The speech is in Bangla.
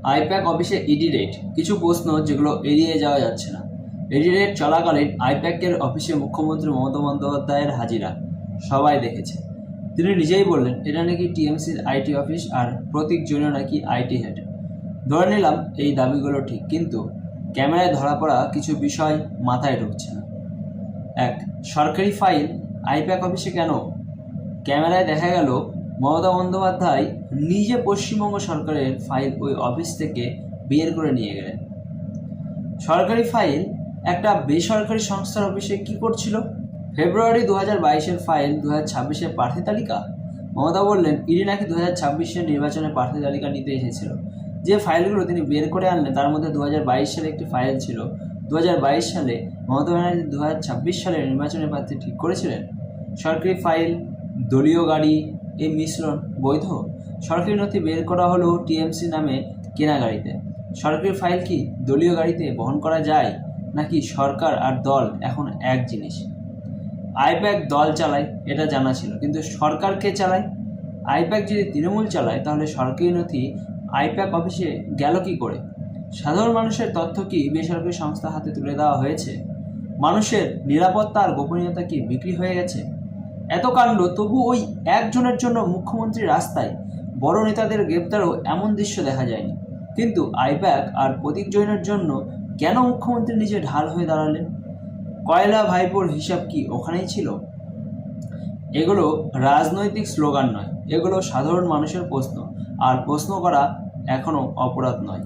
আইপ্যাক অফিসে ইডি রেড, কিছু প্রশ্ন যেগুলো এড়িয়ে যাওয়া যাচ্ছে না। ইডি রেড চলাকালীন আইপ্যাকের অফিসে মুখ্যমন্ত্রী মমতা বন্দ্যোপাধ্যায়ের হাজিরা সবাই দেখেছে। তিনি নিজেই বললেন এটা নাকি টিএমসির আইটি অফিস আর প্রতীক জৈন নাকি আইটি হেড। ধরে নিলাম এই দাবিগুলো ঠিক, কিন্তু ক্যামেরায় ধরা পড়া কিছু বিষয় মাথায় ঢুকছে না। এক, সরকারি ফাইল আইপ্যাক অফিসে কেন? ক্যামেরায় দেখা গেল মমতা বন্দ্যোপাধ্যায় নিজে পশ্চিমবঙ্গ সরকারের ফাইল ওই অফিস থেকে বের করে নিয়ে গেলেন। সরকারি ফাইল একটা বেসরকারি সংস্থার অফিসে কি করছিল? ফেব্রুয়ারি 2022-এর ফাইল 2026-এর প্রার্থী তালিকা। মমতা বললেন ইডি নাকি 2026-এর নির্বাচনের প্রার্থী তালিকা নিতে এসেছিল। যে ফাইলগুলো তিনি বের করে আনলেন তার মধ্যে 2022 সালে একটি ফাইল ছিল। 2022 সালে মমতা ব্যানার্জি 2026 সালের নির্বাচনের প্রার্থী ঠিক করেছিলেন। সরকারি ফাইল, দলীয় গাড়ি, এই মিশ্রণ বৈধ? সরকারি নথি বের করা হলো টিএমসি নামে কেনা গাড়িতে। সরকারি ফাইল কি দলীয় গাড়িতে বহন করা যায়, নাকি সরকার আর দল এখন এক জিনিস? আইপ্যাক দল চালায় এটা জানা ছিল, কিন্তু সরকার কে চালায়? আইপ্যাক যদি তৃণমূল চালায় তাহলে সরকারি নথি আইপ্যাক অফিসে গেল কি করে? সাধারণ মানুষের তথ্য কি বেসরকারি সংস্থার হাতে তুলে দেওয়া হয়েছে? মানুষের নিরাপত্তা আর গোপনীয়তা কি বিক্রি হয়ে গেছে? এত কাণ্ড, তবু ওই একজনের জন্য মুখ্যমন্ত্রী রাস্তায়, বড় নেতাদের গ্রেপ্তারও এমন দৃশ্য দেখা যায়নি। কিন্তু আইপ্যাক আর প্রতীক জৈনের জন্য কেন মুখ্যমন্ত্রী নিজে ঢাল হয়ে দাঁড়ালেন? কয়লা ভাইপোর হিসাব কি ওখানেই ছিল? এগুলো রাজনৈতিক স্লোগান নয়, এগুলো সাধারণ মানুষের প্রশ্ন, আর প্রশ্ন করা এখনো অপরাধ নয়।